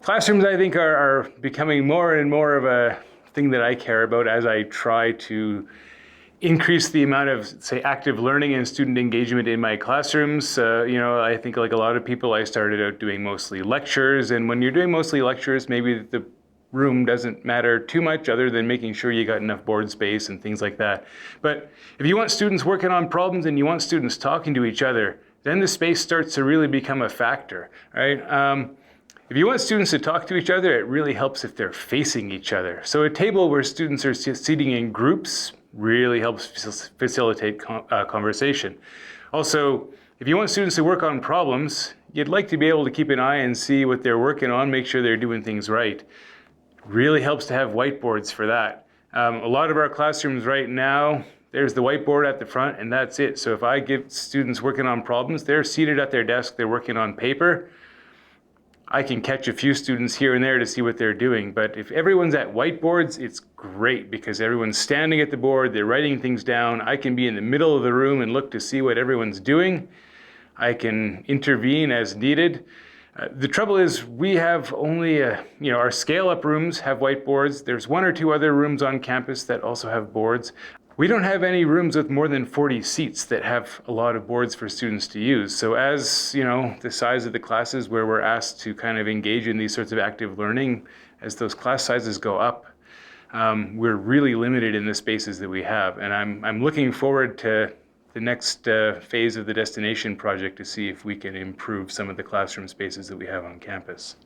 Classrooms, I think, are becoming more and more of a thing that I care about as I try to increase the amount of, say, active learning and student engagement in my classrooms. I think like a lot of people, I started out doing mostly lectures, and when you're doing mostly lectures, maybe the room doesn't matter too much other than making sure you got enough board space and things like that. But if you want students working on problems and you want students talking to each other, then the space starts to really become a factor, right? If you want students to talk to each other, it really helps if they're facing each other. So a table where students are sitting in groups really helps facilitate conversation. Also, if you want students to work on problems, you'd like to be able to keep an eye and see what they're working on, make sure they're doing things right. Really helps to have whiteboards for that. A lot of our classrooms right now, there's the whiteboard at the front and that's it. So if I give students working on problems, they're seated at their desk, they're working on paper. I can catch a few students here and there to see what they're doing, but if everyone's at whiteboards, it's great because everyone's standing at the board, they're writing things down. I can be in the middle of the room and look to see what everyone's doing. I can intervene as needed. The trouble is we have only, our scale-up rooms have whiteboards. There's one or two other rooms on campus that also have boards. We don't have any rooms with more than 40 seats that have a lot of boards for students to use. So as, the size of the classes where we're asked to kind of engage in these sorts of active learning, as those class sizes go up, we're really limited in the spaces that we have. And I'm looking forward to the next phase of the destination project to see if we can improve some of the classroom spaces that we have on campus.